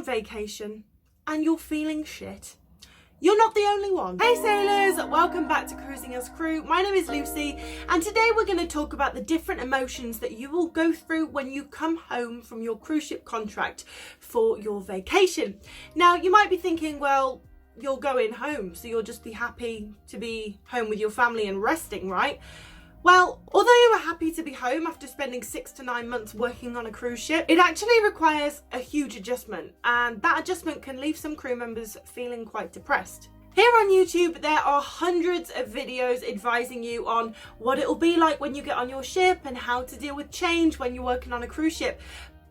on vacation and you're feeling shit, you're not the only one. Hey sailors, welcome back to Cruising as Crew. My name is Lucy and today we're going to talk about the different emotions that you will go through when you come home from your cruise ship contract for your vacation. Now you might be thinking, well, you're going home, so you'll just be happy to be home with your family and resting, right? Well, although you are happy to be home after spending 6 to 9 months working on a cruise ship, it actually requires a huge adjustment, and that adjustment can leave some crew members feeling quite depressed. Here on YouTube, there are hundreds of videos advising you on what it'll be like when you get on your ship and how to deal with change when you're working on a cruise ship.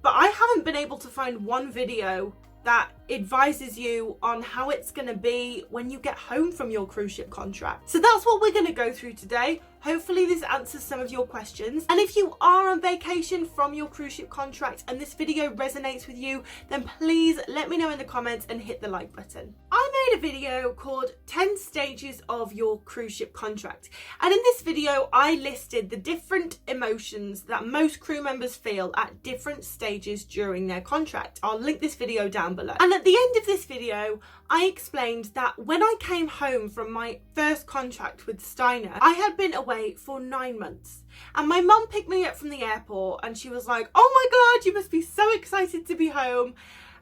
But I haven't been able to find one video that advises you on how it's going to be when you get home from your cruise ship contract. So that's what we're going to go through today. Hopefully this answers some of your questions. And if you are on vacation from your cruise ship contract and this video resonates with you, then please let me know in the comments and hit the like button. I made a video called 10 stages of your cruise ship contract. And in this video, I listed the different emotions that most crew members feel at different stages during their contract. I'll link this video down below. And at the end of this video, I explained that when I came home from my first contract with Steiner, I had been away for 9 months. And my mum picked me up from the airport and she was like, oh my God, you must be so excited to be home.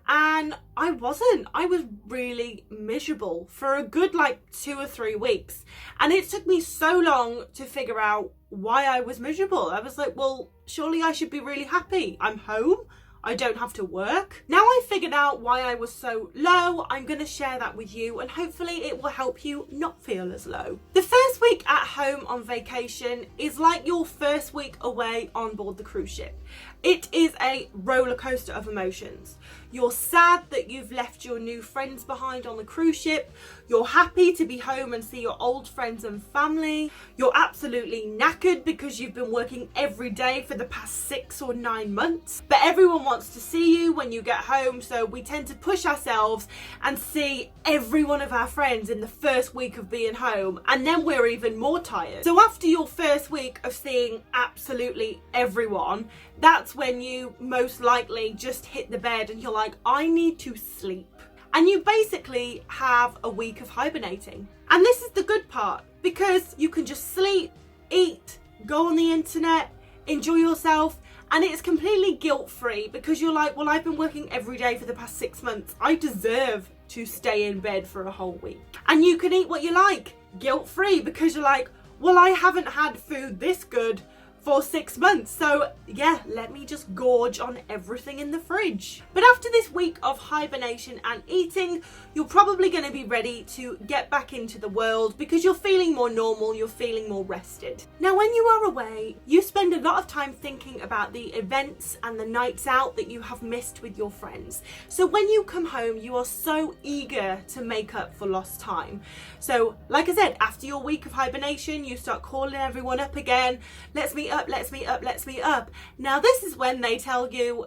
And I wasn't. I was really miserable for a good 2 or 3 weeks. And it took me so long to figure out why I was miserable. I was like, well, surely I should be really happy. I'm home. I don't have to work. Now I figured out why I was so low, I'm going to share that with you and hopefully it will help you not feel as low. The first week at home on vacation is like your first week away on board the cruise ship. It is a roller coaster of emotions. You're sad that you've left your new friends behind on the cruise ship. You're happy to be home and see your old friends and family. You're absolutely knackered because you've been working every day for the past 6 or 9 months. But everyone wants to see you when you get home, so we tend to push ourselves and see every one of our friends in the first week of being home, and then we're even more tired. So after your first week of seeing absolutely everyone, that's when you most likely just hit the bed and you're like, I need to sleep. And you basically have a week of hibernating. And this is the good part, because you can just sleep, eat, go on the internet, enjoy yourself, and it's completely guilt-free because you're like, well, I've been working every day for the past 6 months. I deserve to stay in bed for a whole week. And you can eat what you like, guilt-free, because you're like, well, I haven't had food this good for 6 months, so yeah, let me just gorge on everything in the fridge. But after this week of hibernation and eating, you're probably going to be ready to get back into the world because you're feeling more normal, you're feeling more rested. Now when you are away, you spend a lot of time thinking about the events and the nights out that you have missed with your friends. So when you come home, you are so eager to make up for lost time. So like I said, after your week of hibernation, you start calling everyone up again. Let's meet up, let's meet up, let's meet up. Now this is when they tell you,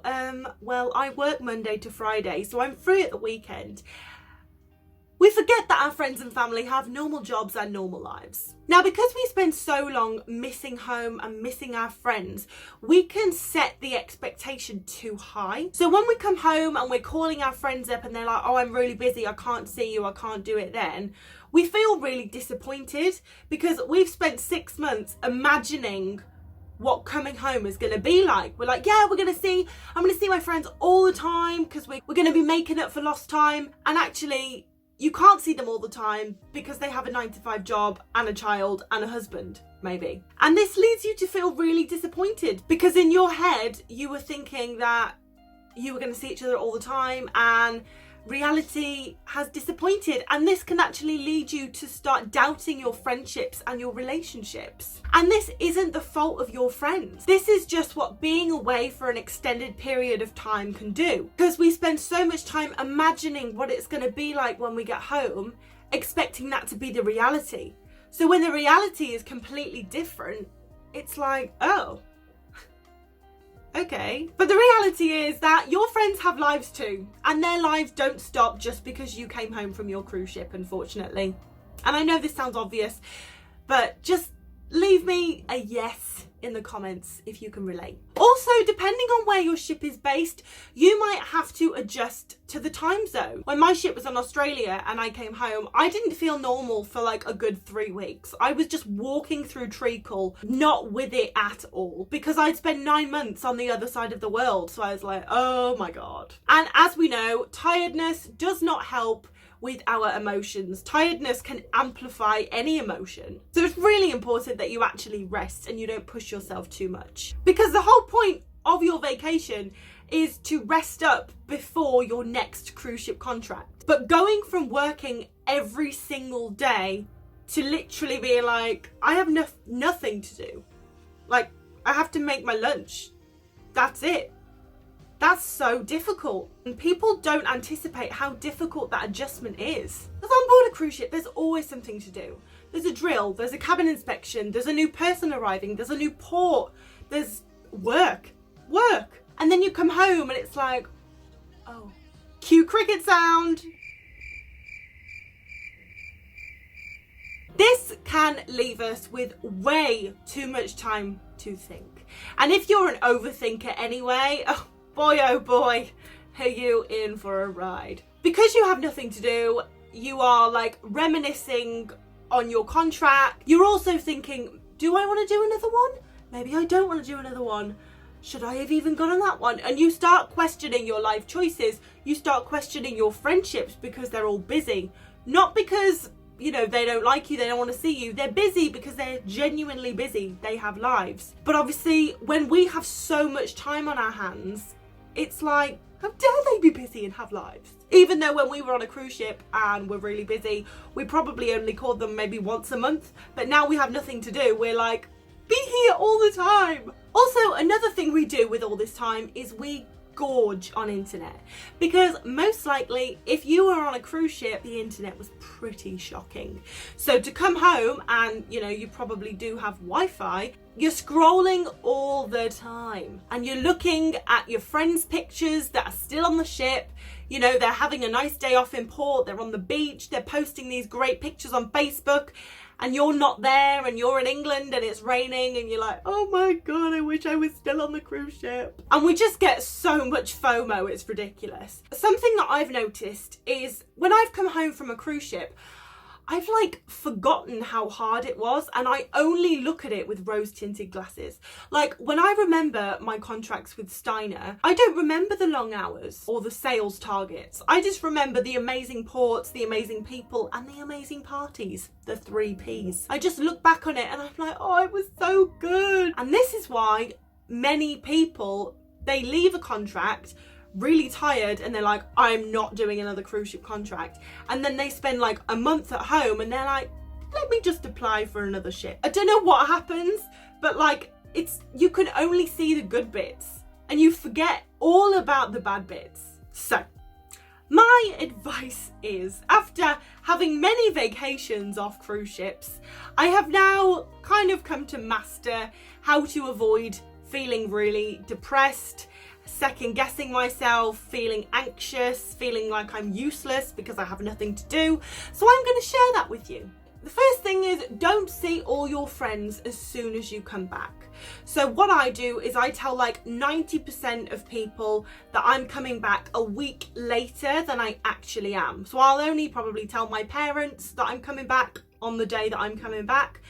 well, I work Monday to Friday, so I'm free at the weekend. We forget that our friends and family have normal jobs and normal lives. Now, because we spend so long missing home and missing our friends, we can set the expectation too high. So when we come home and we're calling our friends up and they're like, oh, I'm really busy, I can't see you, I can't do it then, we feel really disappointed because we've spent 6 months imagining what coming home is going to be like. We're like, yeah, I'm going to see my friends all the time because we're going to be making up for lost time. And actually, you can't see them all the time because they have a 9-to-5 job and a child and a husband, maybe. And this leads you to feel really disappointed because in your head, you were thinking that you were going to see each other all the time and reality has disappointed, and this can actually lead you to start doubting your friendships and your relationships. And this isn't the fault of your friends. This is just what being away for an extended period of time can do, because we spend so much time imagining what it's going to be like when we get home, expecting that to be the reality. So when the reality is completely different, it's like, oh, okay. But the reality is that your friends have lives too, and their lives don't stop just because you came home from your cruise ship, unfortunately. And I know this sounds obvious, but just leave me a yes in the comments if you can relate. Also, depending on where your ship is based, you might have to adjust to the time zone. When my ship was in Australia and I came home, I didn't feel normal for like a good 3 weeks. I was just walking through treacle, not with it at all, because I'd spent 9 months on the other side of the world. So I was like, oh my God. And as we know, tiredness does not help with our emotions. Tiredness can amplify any emotion. So it's really important that you actually rest and you don't push yourself too much. Because the whole point of your vacation is to rest up before your next cruise ship contract. But going from working every single day to literally being like, I have nothing to do. Like, I have to make my lunch. That's it. That's so difficult. And people don't anticipate how difficult that adjustment is. Because on board a cruise ship, there's always something to do. There's a drill, there's a cabin inspection, there's a new person arriving, there's a new port, there's work. And then you come home and it's like, oh, cue cricket sound. This can leave us with way too much time to think. And if you're an overthinker anyway, oh boy, are you in for a ride. Because you have nothing to do, you are like reminiscing on your contract. You're also thinking, do I want to do another one? Maybe I don't want to do another one. Should I have even gone on that one? And you start questioning your life choices. You start questioning your friendships because they're all busy. Not because, you know, they don't like you, they don't want to see you. They're busy because they're genuinely busy. They have lives. But obviously, when we have so much time on our hands, it's like, how dare they be busy and have lives? Even though when we were on a cruise ship and we're really busy, we probably only called them maybe once a month. But now we have nothing to do. We're like, be here all the time. Also, another thing we do with all this time is we gorge on internet, because most likely if you were on a cruise ship, the internet was pretty shocking. So to come home and, you know, you probably do have Wi-Fi, you're scrolling all the time and you're looking at your friends' pictures that are still on the ship. You know, they're having a nice day off in port, they're on the beach, they're posting these great pictures on Facebook, and you're not there and you're in England and it's raining and you're like, oh my God, I wish I was still on the cruise ship. And we just get so much FOMO, it's ridiculous. Something that I've noticed is when I've come home from a cruise ship, I've like forgotten how hard it was, and I only look at it with rose-tinted glasses. Like when I remember my contracts with Steiner, I don't remember the long hours or the sales targets. I just remember the amazing ports, the amazing people, and the amazing parties, the 3 Ps. I just look back on it and I'm like, oh, it was so good. And this is why many people, they leave a contract really tired and they're like, I'm not doing another cruise ship contract, and then they spend like a month at home and they're like, let me just apply for another ship. I don't know what happens, but like, it's, you can only see the good bits and you forget all about the bad bits. So my advice is, after having many vacations off cruise ships, I have now kind of come to master how to avoid feeling really depressed, second guessing myself, feeling anxious, feeling like I'm useless because I have nothing to do. So I'm going to share that with you. The first thing is, don't see all your friends as soon as you come back. So what I do is I tell like 90% of people that I'm coming back a week later than I actually am. So I'll only probably tell my parents that I'm coming back on the day that I'm coming back.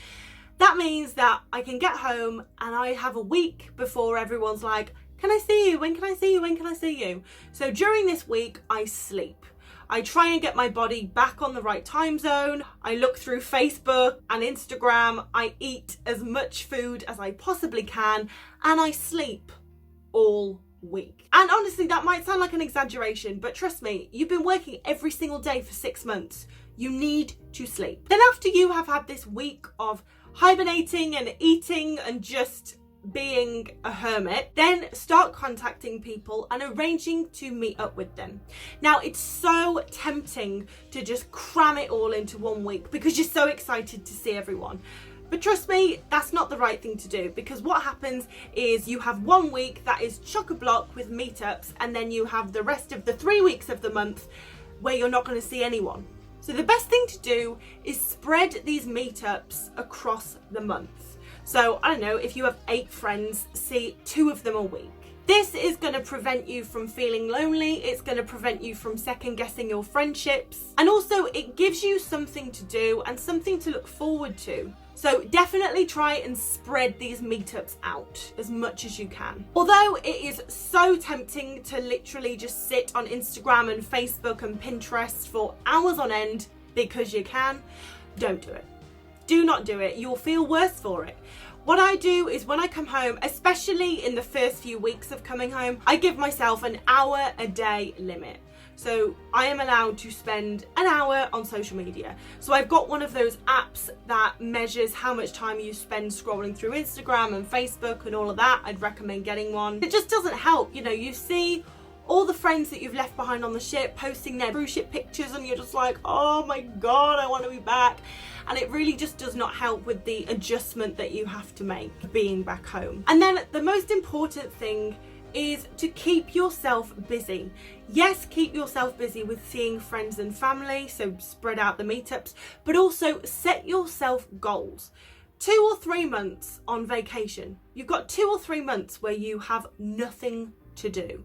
That means that I can get home and I have a week before everyone's like, can I see you? When can I see you? When can I see you? So during this week, I sleep. I try and get my body back on the right time zone. I look through Facebook and Instagram. I eat as much food as I possibly can, and I sleep all week. And honestly, that might sound like an exaggeration, but trust me, you've been working every single day for 6 months. You need to sleep. Then after you have had this week of hibernating and eating and just being a hermit, then start contacting people and arranging to meet up with them. Now, it's so tempting to just cram it all into 1 week because you're so excited to see everyone. But trust me, that's not the right thing to do, because what happens is you have 1 week that is chock-a-block with meetups, and then you have the rest of the 3 weeks of the month where you're not going to see anyone. So the best thing to do is spread these meetups across the month. So I don't know, if you have 8 friends, see 2 of them a week. This is going to prevent you from feeling lonely. It's going to prevent you from second guessing your friendships. And also it gives you something to do and something to look forward to. So definitely try and spread these meetups out as much as you can. Although it is so tempting to literally just sit on Instagram and Facebook and Pinterest for hours on end because you can, don't do it. Do not do it. You'll feel worse for it. What I do is when I come home, especially in the first few weeks of coming home, I give myself an hour a day limit. So I am allowed to spend an hour on social media. So I've got one of those apps that measures how much time you spend scrolling through Instagram and Facebook and all of that. I'd recommend getting one. It just doesn't help. You know, you see all the friends that you've left behind on the ship posting their cruise ship pictures and you're just like, oh my God, I want to be back. And it really just does not help with the adjustment that you have to make being back home. And then the most important thing is to keep yourself busy. Yes, keep yourself busy with seeing friends and family, so spread out the meetups, but also set yourself goals. 2 or 3 months on vacation. You've got 2 or 3 months where you have nothing to do.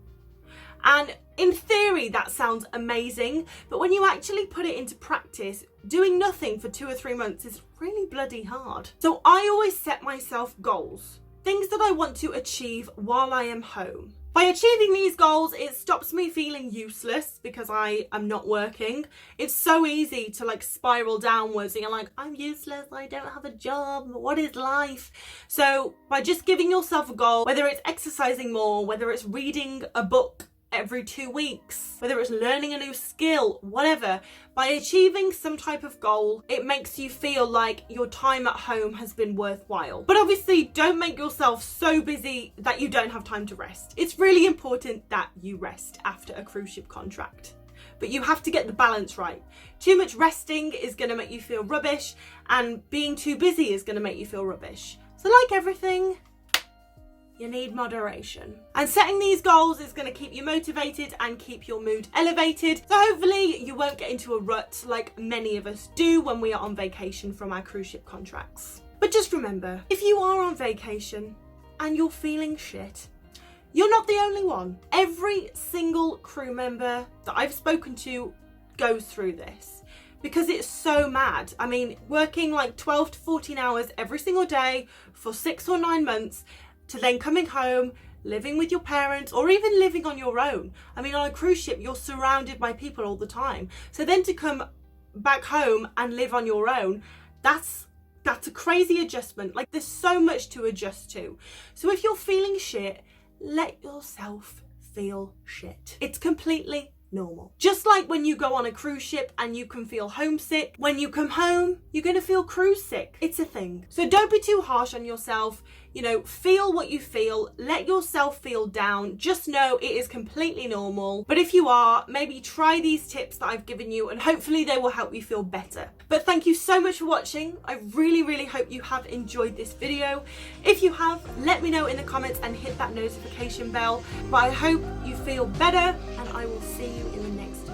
And in theory, that sounds amazing, but when you actually put it into practice, doing nothing for 2 or 3 months is really bloody hard. So I always set myself goals, things that I want to achieve while I am home. By achieving these goals, it stops me feeling useless because I am not working. It's so easy to like spiral downwards and you're like, I'm useless, I don't have a job, what is life? So by just giving yourself a goal, whether it's exercising more, whether it's reading a book every 2 weeks, whether it's learning a new skill, whatever, by achieving some type of goal, it makes you feel like your time at home has been worthwhile. But obviously don't make yourself so busy that you don't have time to rest. It's really important that you rest after a cruise ship contract, but you have to get the balance right. Too much resting is going to make you feel rubbish, and being too busy is going to make you feel rubbish. So like everything, you need moderation. And setting these goals is going to keep you motivated and keep your mood elevated. So hopefully you won't get into a rut like many of us do when we are on vacation from our cruise ship contracts. But just remember, if you are on vacation and you're feeling shit, you're not the only one. Every single crew member that I've spoken to goes through this, because it's so mad. I mean, working like 12 to 14 hours every single day for 6 or 9 months, to then coming home, living with your parents, or even living on your own. I mean, on a cruise ship, you're surrounded by people all the time. So then to come back home and live on your own, that's a crazy adjustment. Like, there's so much to adjust to. So if you're feeling shit, let yourself feel shit. It's completely normal. Just like when you go on a cruise ship and you can feel homesick, when you come home, you're going to feel cruise sick. It's a thing. So don't be too harsh on yourself. You know, feel what you feel. Let yourself feel down. Just know it is completely normal. But if you are, maybe try these tips that I've given you and hopefully they will help you feel better. But thank you so much for watching. I really, really hope you have enjoyed this video. If you have, let me know in the comments and hit that notification bell. But I hope you feel better and I will see you in the next